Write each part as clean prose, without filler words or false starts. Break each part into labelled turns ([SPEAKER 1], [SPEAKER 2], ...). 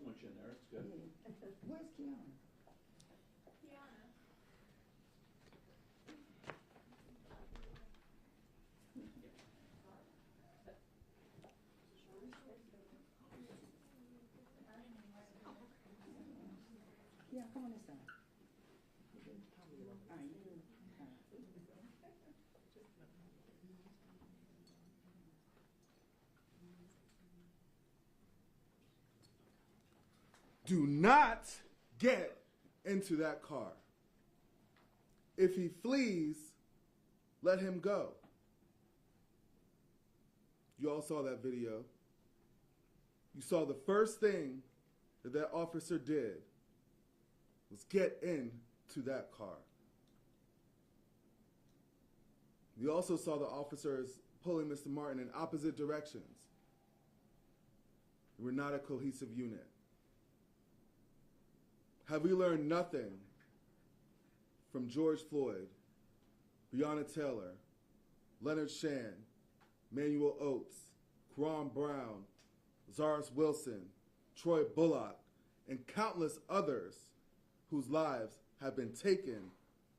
[SPEAKER 1] squinch in there. It's good.
[SPEAKER 2] Where's Kiana? Yeah, come on this side. All right, you do.
[SPEAKER 3] Do not get into that car. If he flees, let him go. You all saw that video. You saw the first thing that that officer did was get into that car. You also saw the officers pulling Mr. Martin in opposite directions. We're not a cohesive unit. Have we learned nothing from George Floyd, Breonna Taylor, Leonard Shan, Manuel Oates, Quram Brown, Zaris Wilson, Troy Bullock, and countless others whose lives have been taken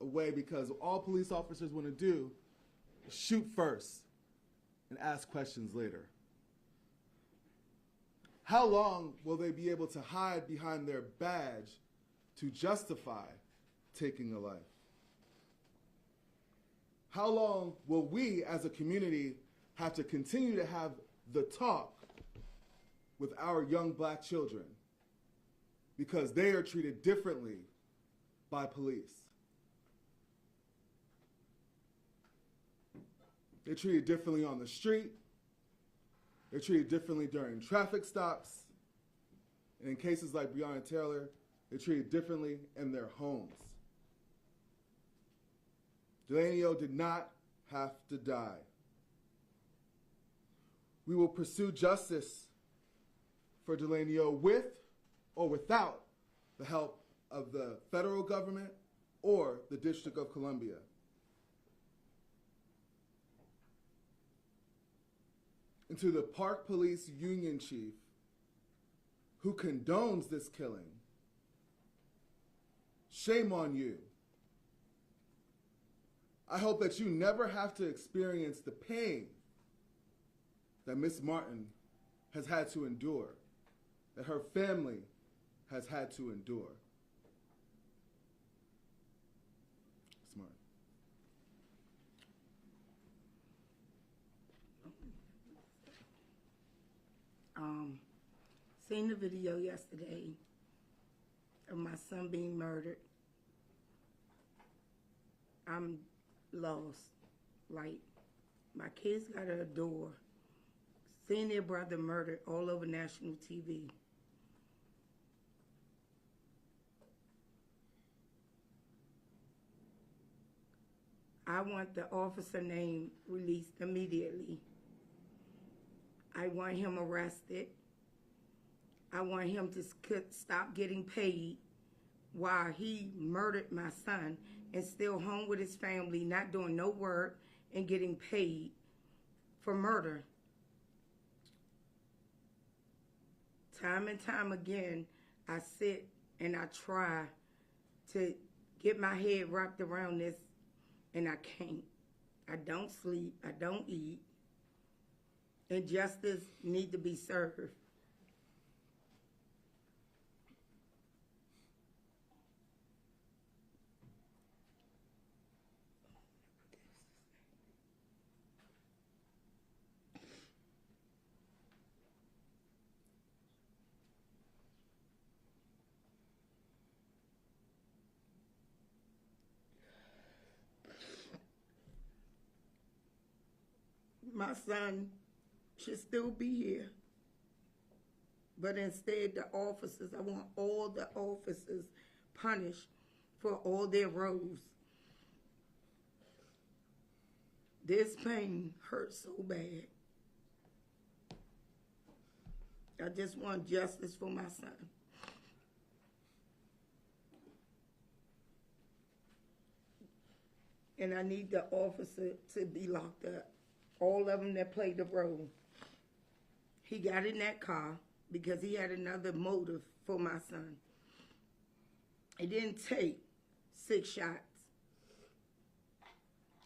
[SPEAKER 3] away because all police officers want to do is shoot first and ask questions later? How long will they be able to hide behind their badge to justify taking a life? How long will we as a community have to continue to have the talk with our young black children because they are treated differently by police? They're treated differently on the street. They're treated differently during traffic stops. And in cases like Breonna Taylor, they're treated differently in their homes. Delano did not have to die. We will pursue justice for Delano with or without the help of the federal government or the District of Columbia. And to the Park Police Union Chief who condones this killing, shame on you. I hope that you never have to experience the pain that Miss Martin has had to endure, that her family has had to endure. Miss Martin.
[SPEAKER 2] Seen the video yesterday of my son being murdered. I'm lost. Like, my kids got to adore seeing their brother murdered all over national TV. I want the officer name released immediately. I want him arrested. I want him to stop getting paid while he murdered my son and still home with his family, not doing no work and getting paid for murder. Time and time again, I sit and I try to get my head wrapped around this, and I can't. I don't sleep. I don't eat. And justice need to be served. My son should still be here. But instead, the officers, I want all the officers punished for all their roles. This pain hurts so bad. I just want justice for my son. And I need the officer to be locked up. All of them that played the role. He got in that car because he had another motive for my son. It didn't take 6 shots.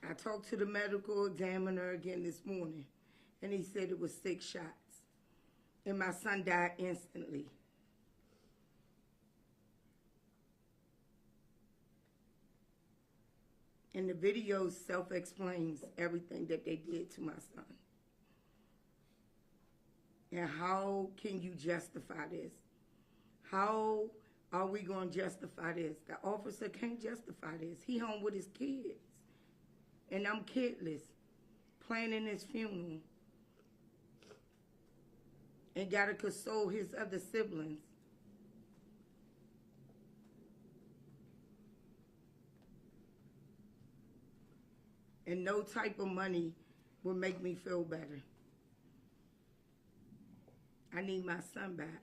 [SPEAKER 2] I talked to the medical examiner again this morning, and he said it was 6 shots. And my son died instantly. And the video self-explains everything that they did to my son. And how can you justify this? How are we going to justify this? The officer can't justify this. He home with his kids. And I'm kidless, planning his funeral. And got to console his other siblings. And no type of money will make me feel better. I need my son back.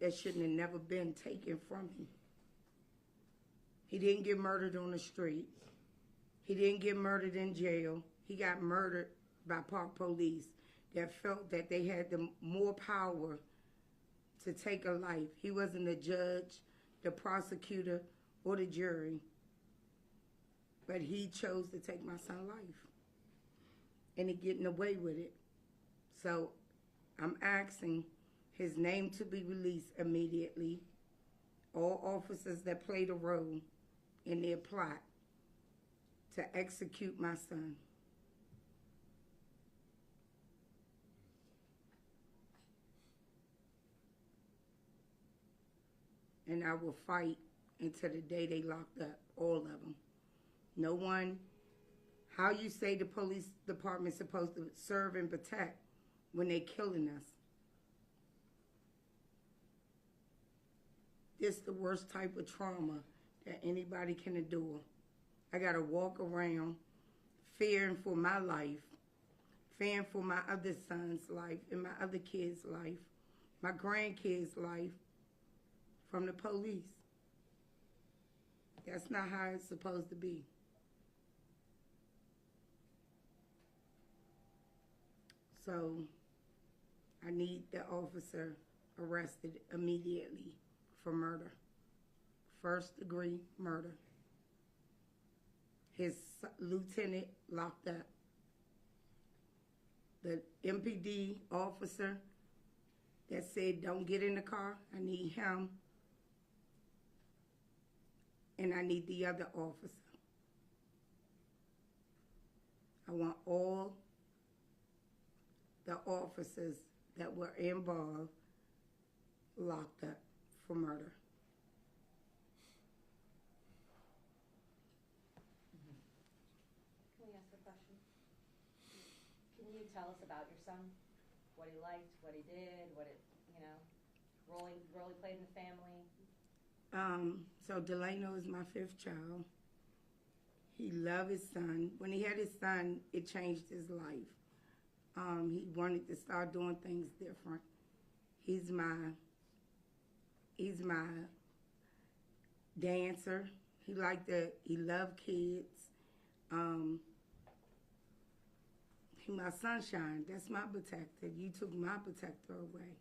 [SPEAKER 2] That shouldn't have never been taken from me. He didn't get murdered on the street. He didn't get murdered in jail. He got murdered by park police that felt that they had the more power to take a life. He wasn't the judge, the prosecutor, or the jury. But he chose to take my son's life. And he getting away with it. So I'm asking his name to be released immediately. All officers that played a role in their plot to execute my son. And I will fight until the day they locked up, all of them. No one, how you say the police department's supposed to serve and protect when they're killing us. This is the worst type of trauma that anybody can endure. I got to walk around fearing for my life, fearing for my other son's life and my other kids' life, my grandkids' life from the police. That's not how it's supposed to be. So I need the officer arrested immediately for murder. First-degree murder. His lieutenant locked up. The MPD officer that said don't get in the car, I need him. And I need the other officer. I want all the officers that were involved locked up for murder.
[SPEAKER 1] Can we ask a question? Can you tell us about your son? What he liked, what he did, role he played in the family?
[SPEAKER 2] So Delano is my 5th child. He loved his son. When he had his son, it changed his life. He wanted to start doing things different. He's my dancer. He loved kids. He my sunshine. That's my protector. You took my protector away.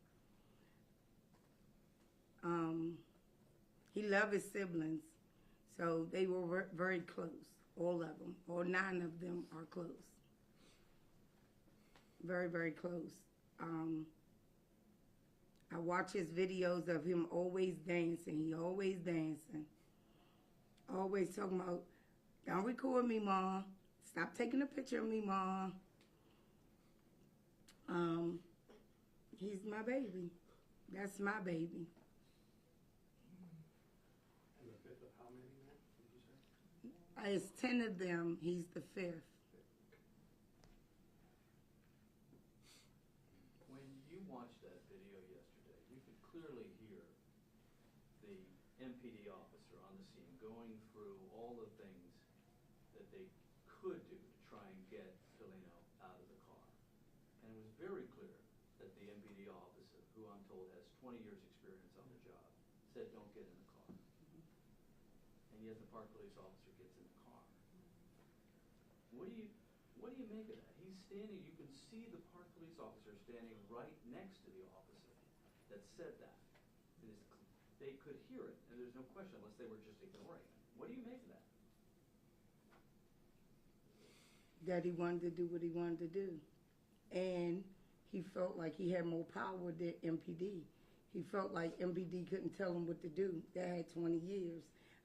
[SPEAKER 2] He loved his siblings. So they were very close. All of them. All 9 of them are close. Very, very close. I watch his videos of him always dancing. He always dancing. Always talking about, don't record me, Mom. Stop taking a picture of me, Mom. He's my baby. That's my baby.
[SPEAKER 4] And the 5th of how many now, did you say?
[SPEAKER 2] It's 10 of them. He's the 5th.
[SPEAKER 4] When you watched that video yesterday, you could clearly hear the MPD officer on the scene going through all the things that they could do to try and get Delano out of the car. And it was very clear that the MPD officer, who I'm told has 20 years experience on the job, said don't get in the car. And yet the park police officer gets in the car. What do you make of that? He's standing, you can see the park police officer standing right next to the officer, that said that. They could hear it, and there's no question, unless they were just ignoring it. What do you make of that?
[SPEAKER 2] That he wanted to do what he wanted to do. And he felt like he had more power than MPD. He felt like MPD couldn't tell him what to do. They had 20 years.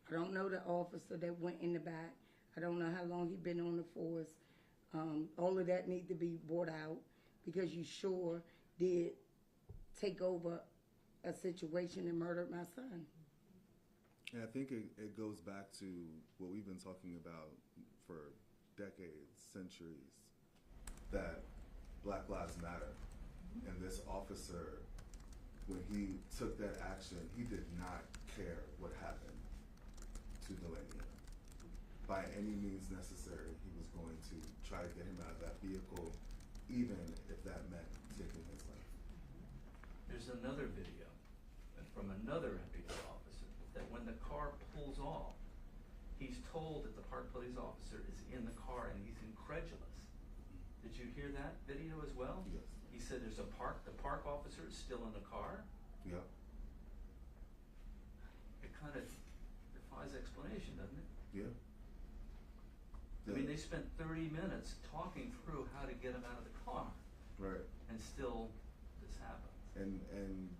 [SPEAKER 2] I don't know the officer that went in the back. I don't know how long he been on the force. All of that need to be brought out because you sure did take over a situation and murdered my son.
[SPEAKER 3] And I think it goes back to what we've been talking about for decades, centuries, that Black Lives Matter. And this officer, when he took that action, he did not care what happened to Delano. By any means necessary, he was going to try to get him out of that vehicle, even if that meant taking his life.
[SPEAKER 4] There's another video from another MPD officer that when the car pulls off, he's told that the park police officer is in the car and he's incredulous. Did you hear that video as well?
[SPEAKER 3] Yes.
[SPEAKER 4] He said the park officer is still in the car?
[SPEAKER 3] Yeah.
[SPEAKER 4] It kind of defies explanation, doesn't it?
[SPEAKER 3] Yeah.
[SPEAKER 4] I mean, they spent 30 minutes talking through how to get him out of the car.
[SPEAKER 3] Right.
[SPEAKER 4] And still this happens.
[SPEAKER 3] And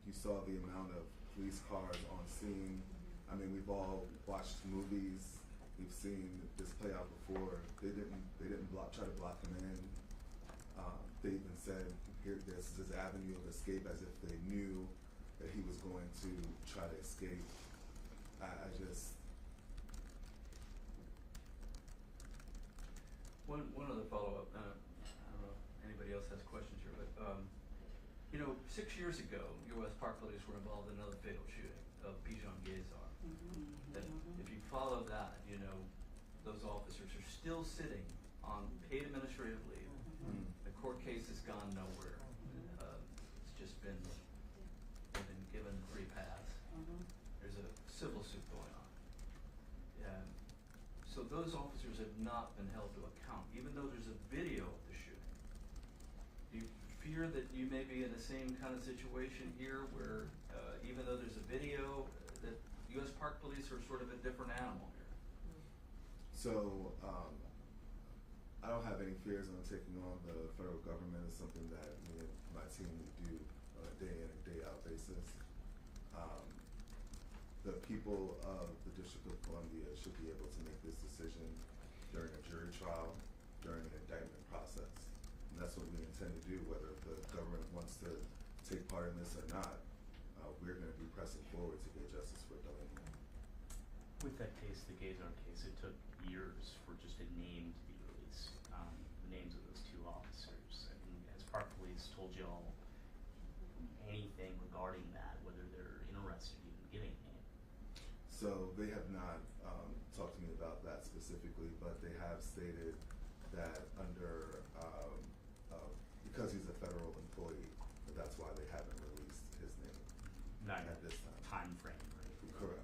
[SPEAKER 3] you saw the amount of police cars on scene. I mean, we've all watched movies. We've seen this play out before. They didn't try to block him in. They even said, here, this is his avenue of escape, as if they knew that he was going to try to escape. I just...
[SPEAKER 4] One other follow-up. I don't know if anybody else has questions here, but 6 years ago, U.S. Park Police were involved in another fatal shooting of Bijan Gazar. And if you follow that, those officers are still sitting on paid administrative leave. The court case has gone nowhere. It's just been given free pass. There's a civil suit going on. So those officers have not been held to account, even though there's a video of the shooting. Do you fear that you may be in the same kind of situation here where even though there's a video, that U.S. Park Police are sort of a different animal here?
[SPEAKER 3] So, I don't have any fears on taking on the federal government. It's something that me and my team do on a day in and day out basis. The people of the District of Columbia should be able to make this decision during a jury trial, during an indictment process. And that's what we intend to do, whether the government wants to take part in this or not. We're going to be pressing forward to get justice for Delano.
[SPEAKER 5] With that case, the Gazar case, it took years for just a name to be released, the names of those two officers. I mean, has Park Police told you all anything regarding that, whether they're interested in giving a name?
[SPEAKER 3] So they have not talked to me about that specifically, but they have stated that under, because he's a federal employee, that's why they haven't released his name.
[SPEAKER 5] Not
[SPEAKER 3] at this time
[SPEAKER 5] frame, right?
[SPEAKER 3] Correct.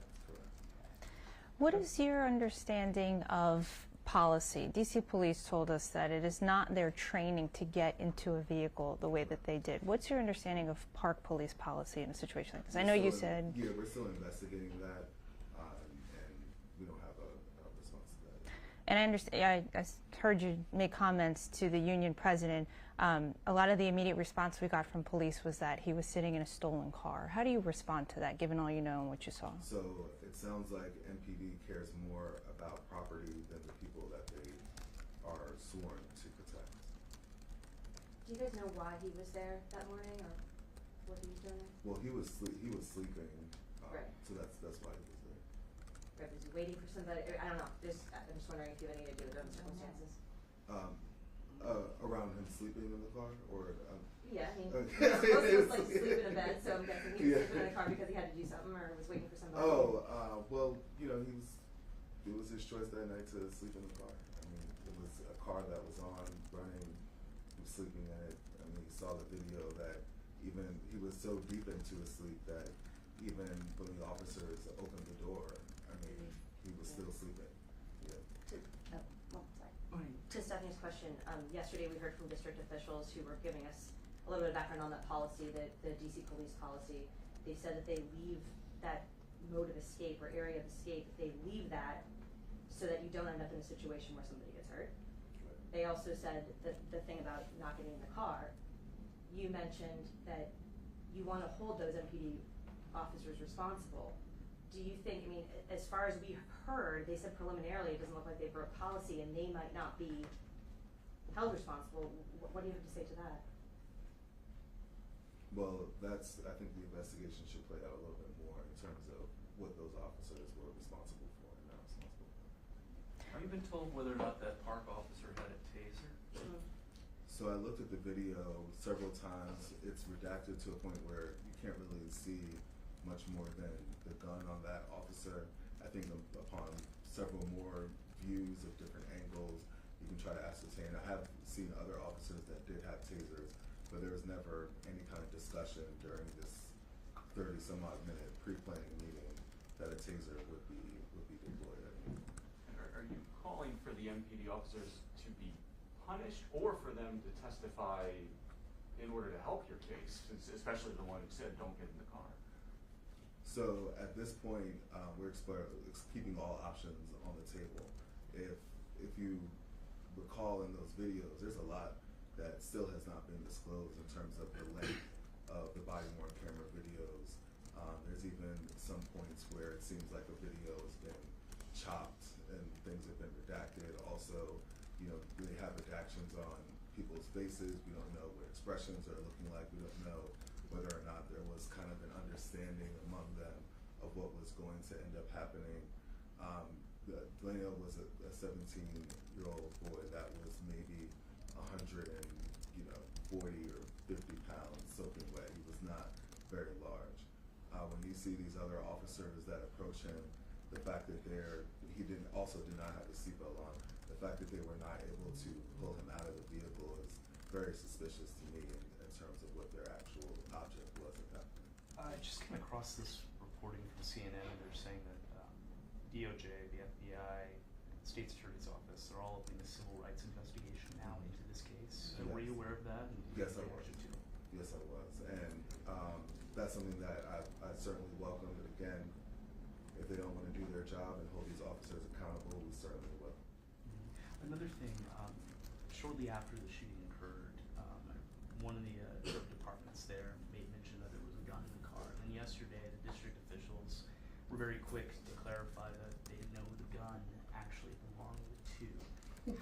[SPEAKER 6] What is your understanding of policy? DC Police told us that it is not their training to get into a vehicle the way that they did. What's your understanding of Park Police policy in a situation like this? I know you said...
[SPEAKER 3] Yeah, we're still investigating that, and we don't have a response to that.
[SPEAKER 6] And I understand, I heard you make comments to the union president. A lot of the immediate response we got from police was that he was sitting in a stolen car. How do you respond to that, given all you know and what you saw?
[SPEAKER 3] So it sounds like MPD cares more about property than the people that they are sworn to protect.
[SPEAKER 1] Do you guys know why he was there that morning, or what he was doing?
[SPEAKER 3] Well, he was sleeping,
[SPEAKER 1] Right.
[SPEAKER 3] So that's why he was there.
[SPEAKER 1] Right, was he waiting for somebody? I don't know. I'm just wondering if you have anything to do with those circumstances.
[SPEAKER 3] Around him sleeping in the car, or
[SPEAKER 1] Yeah, I mean, he was supposed to sleep in a bed, so I'm guessing he was sleeping in the car because he had to do something, or was waiting for somebody.
[SPEAKER 3] Well, it was his choice that night to sleep in the car. I mean, it was a car that was on, running, he was sleeping in it. I mean, he saw the video that even, he was so deep into his sleep that even when the officers opened the door, I mean, he was still sleeping. Yeah.
[SPEAKER 1] To Stephanie's question, yesterday we heard from district officials who were giving us a little bit of background on that policy, the DC police policy. They said that they leave that mode of escape or area of escape, they leave that so that you don't end up in a situation where somebody gets hurt. They also said that the thing about not getting in the car, you mentioned that you want to hold those MPD officers responsible. Do you think, I mean, as far as we heard, they said preliminarily it doesn't look like they broke policy and they might not be held responsible. What do you have to say to that?
[SPEAKER 3] Well, I think the investigation should play out a little bit more in terms of what those officers were responsible for and not responsible for.
[SPEAKER 4] Have you been told whether or not that park officer had a taser?
[SPEAKER 3] So I looked at the video several times. It's redacted to a point where you can't really see much more than the gun on that officer. I think upon several more views of different angles, you can try to ascertain. I have seen other officers that did have tasers, but there was never any kind of discussion during this 30-some odd minute pre-planning meeting that a taser would be deployed.
[SPEAKER 7] Are you calling for the MPD officers to be punished or for them to testify in order to help your case, especially the one who said don't get in the car?
[SPEAKER 3] So at this point, we're keeping all options on the table. If you recall in those videos, there's a lot that still has not been disclosed in terms of the length of the body-worn camera videos. There's even some points where it seems like a video has been chopped and things have been redacted. Also, they have redactions on people's faces. We don't know what expressions are looking like. We don't know whether or not there was kind of an understanding among them of what was going to end up happening. Delano was a 17-year-old boy that was maybe 140 or 50 pounds soaking wet. He was not very large. When you see these other officers that approach him, the fact that he did not have a seatbelt on, the fact that they were not able to pull him out of the vehicle is very suspicious to me in terms of what their actual object was at that point.
[SPEAKER 5] I just came across this reporting from CNN, and they're saying that DOJ, the FBI, the State's Attorney's Office, they're all opening a civil rights investigation now into this case. So
[SPEAKER 3] Yes.
[SPEAKER 5] were you aware of that? And
[SPEAKER 3] Yes, I
[SPEAKER 5] they
[SPEAKER 3] was.
[SPEAKER 5] watched it too?
[SPEAKER 3] Yes, I was. And that's something that I certainly welcome. But again, if they don't want to do their job and hold these officers accountable, we certainly will.
[SPEAKER 5] Another thing, shortly after the shooting occurred, one of the departments there made mention that there was a gun in the car. And yesterday, the district officials were very quick to clarify that they know the gun actually belonged to.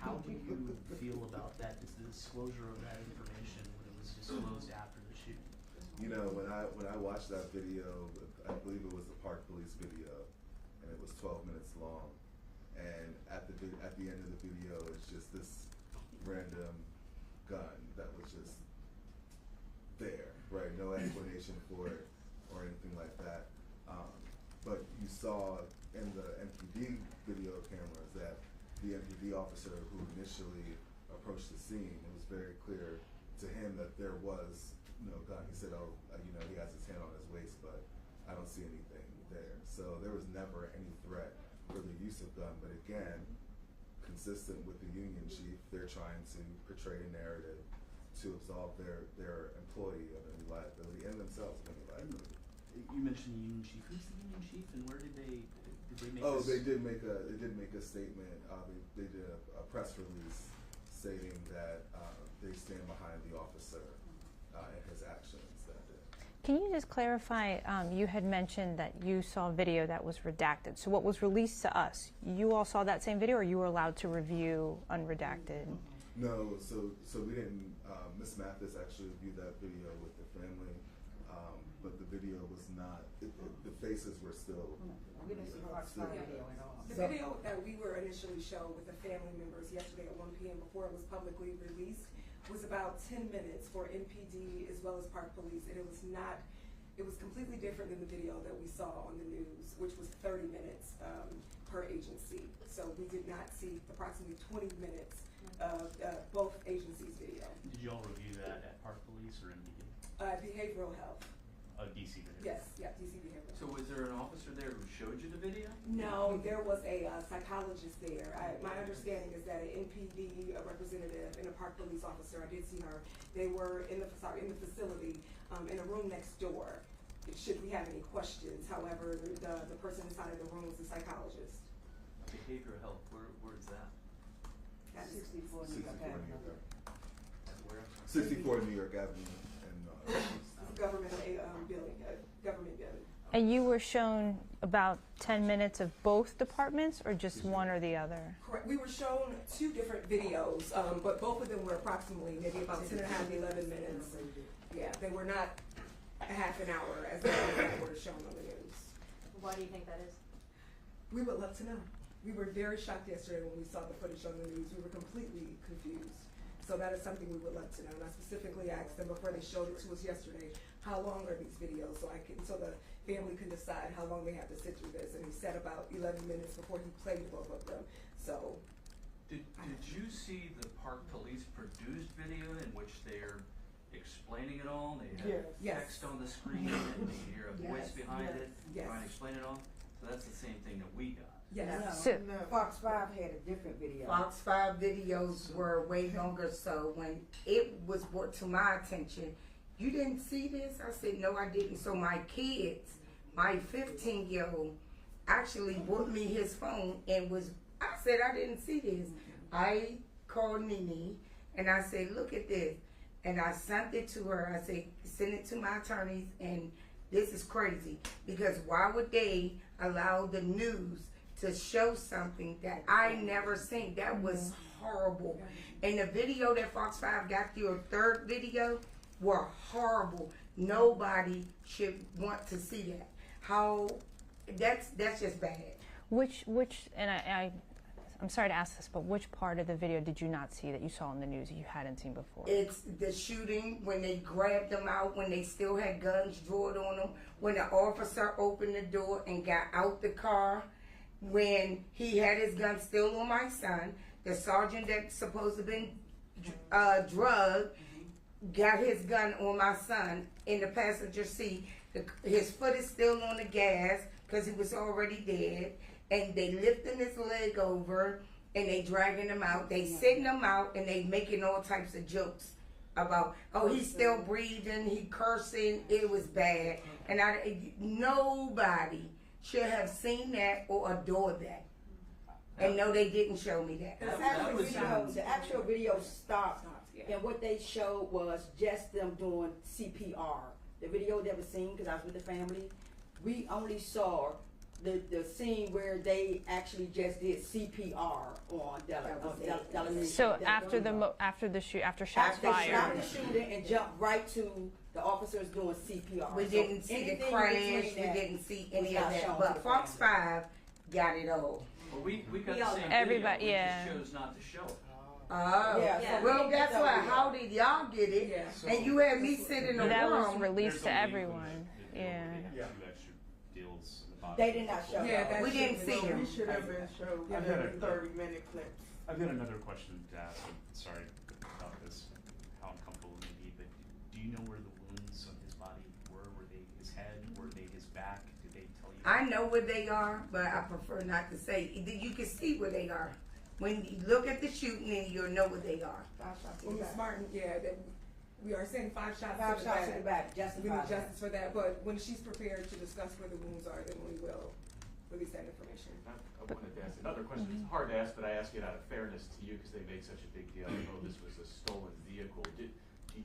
[SPEAKER 5] How do you feel about that? Is the disclosure of that information when it was disclosed after the shooting?
[SPEAKER 3] When I watched that video, I believe it was the Park Police video, and it was 12 minutes long. And at the end of the video, it's just this random gun that was just there, right? No explanation for it or anything like that. But you saw in the MPD video cameras that the MPD officer who initially approached the scene, it was very clear to him that there was no gun. He said, he has his hand on his waist, but I don't see anything there. So there was never any threat for the use of gun. But again, consistent with the union chief, they're trying to portray a narrative to absolve their employee of any liability and themselves of any liability.
[SPEAKER 5] You mentioned the union chief. Who's the union chief, and where did they make?
[SPEAKER 3] Oh,
[SPEAKER 5] this?
[SPEAKER 3] they did make a statement. They did a press release stating that they stand behind the officer and his actions that day.
[SPEAKER 6] Can you just clarify, you had mentioned that you saw video that was redacted. So what was released to us, you all saw that same video, or you were allowed to review unredacted?
[SPEAKER 3] No, so we didn't. Ms. Mathis actually viewed that video with the family, but the video was not. The faces were still.
[SPEAKER 1] We didn't see Fox video at all.
[SPEAKER 8] The video that we were initially shown with the family members yesterday at 1 p.m. before it was publicly released was about 10 minutes for MPD as well as Park Police, and it was completely different than the video that we saw on the news, which was 30 minutes per agency. So we did not see approximately 20 minutes of both agencies' video.
[SPEAKER 5] Did you all review that at Park Police or MPD?
[SPEAKER 8] Behavioral health.
[SPEAKER 5] DC video?
[SPEAKER 8] Yes. DC behavioral.
[SPEAKER 4] So was there an officer there who showed you the video?
[SPEAKER 8] No, there was a psychologist there. My understanding is that an NPD representative and a park police officer, I did see her, they were in the facility, in a room next door, should we have any questions. However, the person inside of the room was a psychologist.
[SPEAKER 4] Behavioral health, where's that?
[SPEAKER 8] That's
[SPEAKER 3] 64 New York Avenue.
[SPEAKER 4] Where?
[SPEAKER 3] 64 New York Avenue. And,
[SPEAKER 8] government building, government building.
[SPEAKER 6] And you were shown about 10 minutes of both departments, or just one or the other?
[SPEAKER 8] Correct. We were shown 2 different videos, but both of them were approximately maybe about 10 and a half to 11 minutes. Yeah, they were not a half an hour as they were shown on the news.
[SPEAKER 1] Why do you think that is?
[SPEAKER 8] We would love to know. We were very shocked yesterday when we saw the footage on the news. We were completely confused. So that is something we would love to know. And I specifically asked them before they showed it to us yesterday, how long are these videos, so the family can decide how long they have to sit through this. And he said about 11 minutes before he played both of them. So.
[SPEAKER 4] Did you see the park police produced video in which they're explaining it all? They have text on the screen and they hear a voice behind it trying to explain it all? So that's the same thing that we got.
[SPEAKER 8] Yes.
[SPEAKER 9] No, Fox 5 had a different video.
[SPEAKER 2] Fox 5 videos were way longer, so when it was brought to my attention, you didn't see this? I said, no, I didn't. So my kids, my 15-year-old, actually brought me his phone and I said, I didn't see this. I called Nene and I said, look at this. And I sent it to her. I said, send it to my attorneys, and this is crazy. Because why would they allow the news to show something that I never seen? That was horrible. And the video that Fox 5 got, your third video, were horrible. Nobody should want to see that. That's just bad.
[SPEAKER 6] Which and I'm sorry to ask this, but which part of the video did you not see that you saw in the news that you hadn't seen before?
[SPEAKER 2] It's the shooting, when they grabbed them out, when they still had guns drawn on them, when the officer opened the door and got out the car, when he had his gun still on my son, the sergeant that's supposed to have been drugged got his gun on my son in the passenger seat. His foot is still on the gas because he was already dead. And they lifting his leg over and they dragging him out. They sitting him out and they making all types of jokes about, oh, he's still breathing, he cursing. It was bad. And nobody should have seen that or adored that. And no, they didn't show me that.
[SPEAKER 9] The actual video stopped, and what they showed was just them doing CPR. The video that was seen, because I was with the family, we only saw the scene where they actually just did CPR on Delano.
[SPEAKER 6] So after shots fired.
[SPEAKER 9] They stopped the shooting and jumped right to the officers doing CPR.
[SPEAKER 2] We didn't see the crash. We didn't see any of that. But Fox 5 got it all.
[SPEAKER 4] Well, we got the same
[SPEAKER 6] Everybody,
[SPEAKER 4] video.
[SPEAKER 6] yeah.
[SPEAKER 4] We just chose not to show it.
[SPEAKER 2] Well, that's why. How did y'all get it?
[SPEAKER 8] Yeah.
[SPEAKER 2] And you had me sit in the room.
[SPEAKER 6] That was released to everyone. Yeah.
[SPEAKER 9] They did not show that.
[SPEAKER 2] We didn't see him.
[SPEAKER 10] We should have been showed
[SPEAKER 5] I've got a
[SPEAKER 10] 30-minute clips.
[SPEAKER 5] I've got another question to ask. I'm sorry about this, how uncomfortable it may be, but do you know where the wounds on his body were? Were they his head? Were they his back? Did they tell you?
[SPEAKER 2] I know where they are, but I prefer not to say. You can see where they are. When you look at the shooting, then you'll know where they are.
[SPEAKER 8] Well, Ms. Martin, we are saying 5 shots
[SPEAKER 9] to the back.
[SPEAKER 8] We need justice for that, but when she's prepared to discuss where the wounds are, then we will release that information.
[SPEAKER 7] I wanted to ask another question. It's hard to ask, but I ask it out of fairness to you because they made such a big deal. I know this was a stolen vehicle. Do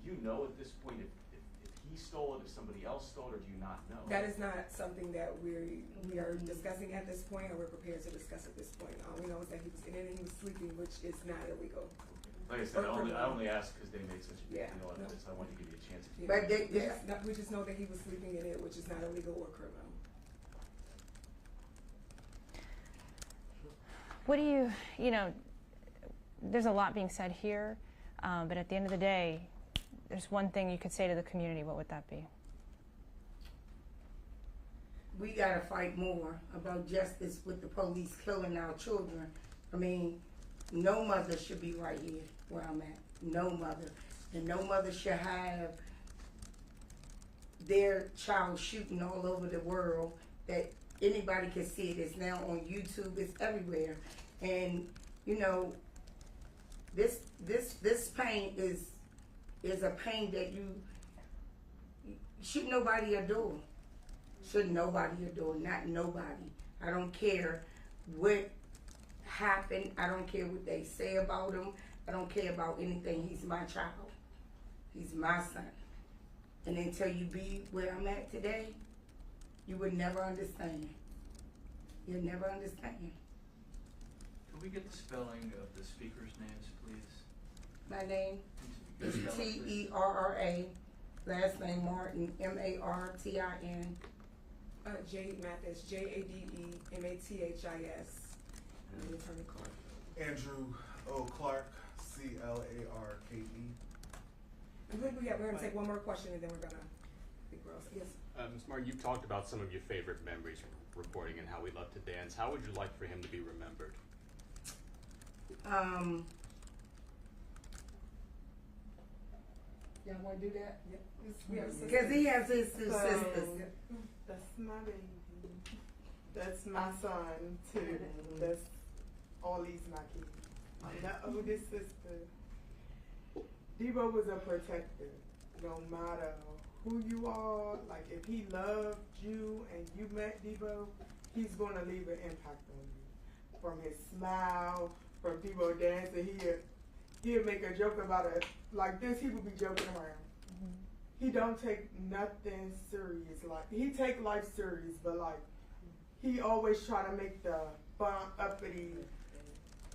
[SPEAKER 7] you know at this point if he stole it, if somebody else stole it, or do you not know?
[SPEAKER 8] That is not something that we are discussing at this point, or we're prepared to discuss at this point. All we know is that he was in it and he was sleeping, which is not illegal.
[SPEAKER 7] Like I said, I only asked because they made such a big deal out of this. I wanted to give you a chance.
[SPEAKER 2] But
[SPEAKER 8] we just know that he was sleeping in it, which is not illegal or criminal.
[SPEAKER 6] What do there's a lot being said here, but at the end of the day, there's one thing you could say to the community. What would that be?
[SPEAKER 2] We gotta fight more about justice with the police killing our children. I mean, no mother should be right here where I'm at. No mother. And no mother should have their child shooting all over the world that anybody can see it. It's now on YouTube. It's everywhere, and you know, this pain is a pain that you should nobody adore. Should nobody adore, not nobody. I don't care what happened. I don't care what they say about him. I don't care about anything. He's my child. He's my son. And until you be where I'm at today, you would never understand. You'll never understand.
[SPEAKER 4] Could we get the spelling of the speakers' names, please?
[SPEAKER 2] My name is
[SPEAKER 4] Spell it, please.
[SPEAKER 2] Terra, last name Martin, Martin.
[SPEAKER 8] Jade Mathis, Jadeemathis. And Attorney Clark.
[SPEAKER 3] Andrew O. Clark, Clarke.
[SPEAKER 8] I think we're going to take one more question and then we're going to think else. Yes.
[SPEAKER 11] Ms. Martin, you've talked about some of your favorite memories from reporting and how we love to dance. How would you like for him to be remembered?
[SPEAKER 2] Y'all want to do that?
[SPEAKER 8] Yeah.
[SPEAKER 2] Because he has his two sisters.
[SPEAKER 10] That's my baby. That's my son too. That's all these my kids. I'm the oldest sister. Debo was a protector. No matter who you are, like if he loved you and you met Debo, he's gonna leave an impact on you. From his smile, from Debo dancing, he'll make a joke about it like this. He would be joking around. He don't take nothing serious. Like he take life serious, but like he always try to make the fun uppity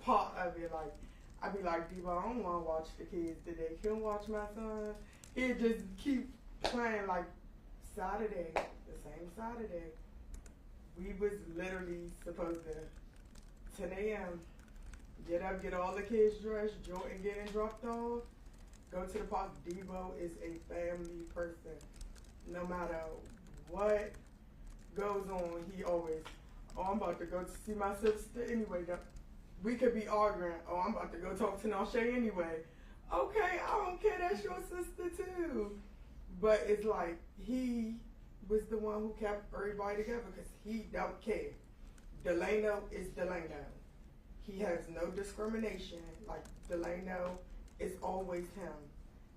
[SPEAKER 10] part of it. Like I be like, Debo, I don't want to watch the kids today. Can you watch my son? He'll just keep playing. Like Saturday, the same Saturday, we was literally supposed to 10 a.m. get up, get all the kids dressed, Jordan getting dropped off, go to the park. Debo is a family person. No matter what goes on, he always, oh, I'm about to go to see my sister anyway. We could be arguing, oh, I'm about to go talk to Nashay anyway. Okay, I don't care, that's your sister too. But it's like, he was the one who kept everybody together because he don't care. Delano is Delano. He has no discrimination. Like, Delano is always him.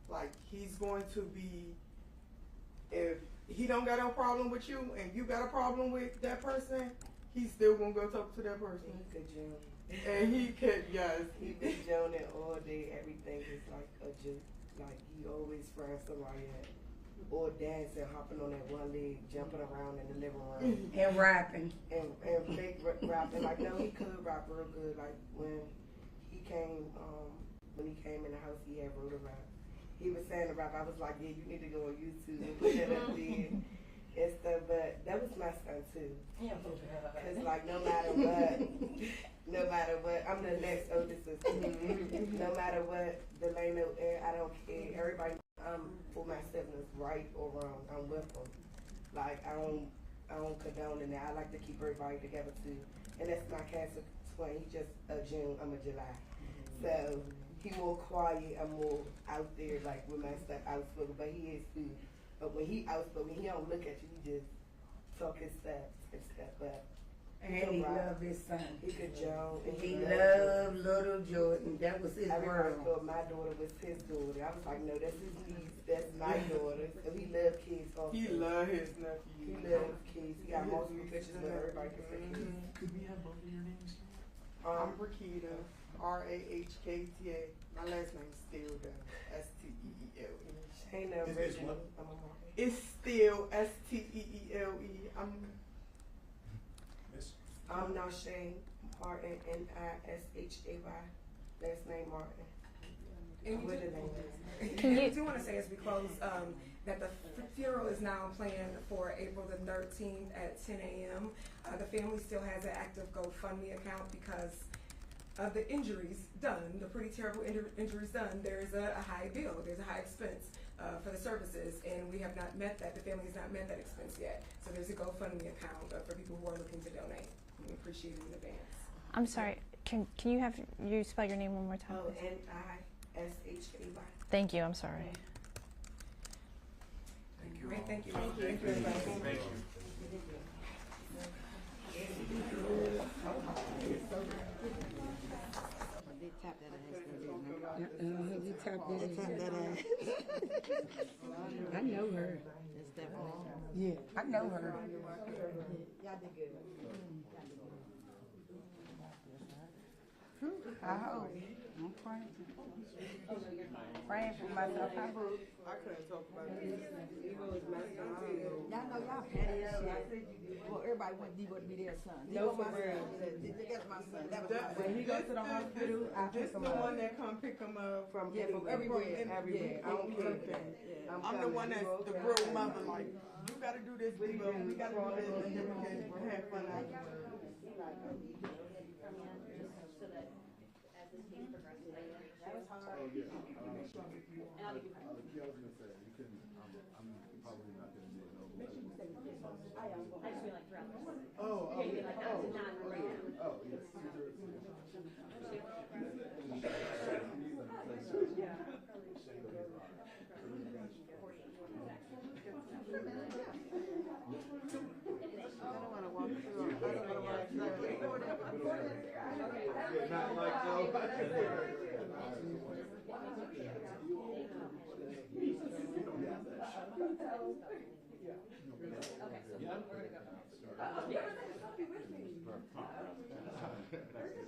[SPEAKER 10] Like, he's going to be, if he don't got no problem with you and you got a problem with that person, he's still gonna go talk to that person.
[SPEAKER 9] He could joke.
[SPEAKER 10] And he could, yes.
[SPEAKER 9] He could joke it all day. Everything is like a joke. Like, he always friends somebody else. Or dancing, hopping on that one leg, jumping around in the living room.
[SPEAKER 2] And rapping.
[SPEAKER 9] And fake rapping. Like, no, he could rap real good. Like, when he came in the house, he had wrote a rap. He was saying the rap. I was like, yeah, you need to go on YouTube and put that up there and stuff. But that was my son, too. Because, like, no matter what, I'm the next oldest sister. No matter what, Delano, I don't care. Everybody, for my siblings, right or wrong, I'm with them. Like, I don't condone in that. I like to keep everybody together too. And that's my cancer twin. He just a June, I'm a July. So he more quiet, I'm more out there, like with my stuff outspoken. But he is too. But when he outspoken, he don't look at you. He just talk his stuff and stuff. But
[SPEAKER 2] And he loved his son.
[SPEAKER 9] he could joke. And
[SPEAKER 2] He loved little Jordan. That was his
[SPEAKER 9] I remember I
[SPEAKER 2] world.
[SPEAKER 9] thought my daughter was his daughter. I was like, no, that's his niece. That's my daughter. So he loved kids also.
[SPEAKER 10] He loved his nephew.
[SPEAKER 9] He loves kids. He got multiple pictures with everybody can see kids.
[SPEAKER 4] Could we have both of your names?
[SPEAKER 10] I'm Rakita, Rahkta. My last name's still though, Steele.
[SPEAKER 9] Ain't no
[SPEAKER 3] Is
[SPEAKER 9] original.
[SPEAKER 3] what?
[SPEAKER 10] It's still Steele.
[SPEAKER 9] I'm Nashay Martin, Nishay. Last name Martin.
[SPEAKER 8] And
[SPEAKER 9] What the name is?
[SPEAKER 6] Can
[SPEAKER 8] I
[SPEAKER 6] you-
[SPEAKER 8] do want to say as we close that the funeral is now planned for April the 13th at 10 a.m. The family still has an active GoFundMe account because of the injuries done, the pretty terrible injuries done. There is a high bill, there's a high expense for the services, and we have not met that. The family has not met that expense yet. So there's a GoFundMe account for people who are looking to donate. We appreciate it in advance.
[SPEAKER 6] I'm sorry. Can you spell your name one more time?
[SPEAKER 9] Oh,
[SPEAKER 6] please?
[SPEAKER 9] Nishay.
[SPEAKER 6] Thank you. I'm sorry.
[SPEAKER 3] Thank you.
[SPEAKER 7] you
[SPEAKER 8] Great,
[SPEAKER 7] all.
[SPEAKER 8] thank you.
[SPEAKER 7] Thank you. Thank you.
[SPEAKER 9] They tap that ass,
[SPEAKER 2] You tap that
[SPEAKER 9] They tap that ass.
[SPEAKER 2] I know her.
[SPEAKER 9] That's definitely.
[SPEAKER 2] Yeah, I know her.
[SPEAKER 9] Y'all did good.
[SPEAKER 2] I hope. I'm praying. Praying for myself. I boo.
[SPEAKER 10] I couldn't talk about this. Debo was messed up.
[SPEAKER 9] Y'all know y'all petty as shit. Well, everybody want Debo to be their son.
[SPEAKER 10] No,
[SPEAKER 9] Debo
[SPEAKER 10] for
[SPEAKER 9] my
[SPEAKER 10] real.
[SPEAKER 9] son. That's my son. That was my
[SPEAKER 10] When
[SPEAKER 9] son.
[SPEAKER 10] he goes to the hospital, this the one that come pick him up from
[SPEAKER 9] Yeah, from everywhere.
[SPEAKER 10] everywhere.
[SPEAKER 9] Yeah,
[SPEAKER 10] I don't care. I'm the one that's the real mother. Like, you gotta do this, Debo. We gotta do this, and then we can have fun afterwards.
[SPEAKER 1] So that as this case progresses, I can reach you.
[SPEAKER 3] Oh, yeah.
[SPEAKER 1] And I'll give you.
[SPEAKER 3] Yeah, I was gonna say, you can, I'm probably not gonna do it, no.
[SPEAKER 1] I just mean like throughout the course.
[SPEAKER 3] Oh,
[SPEAKER 1] Yeah, you mean like not right now.
[SPEAKER 3] Oh, yes. Yeah, not like, no.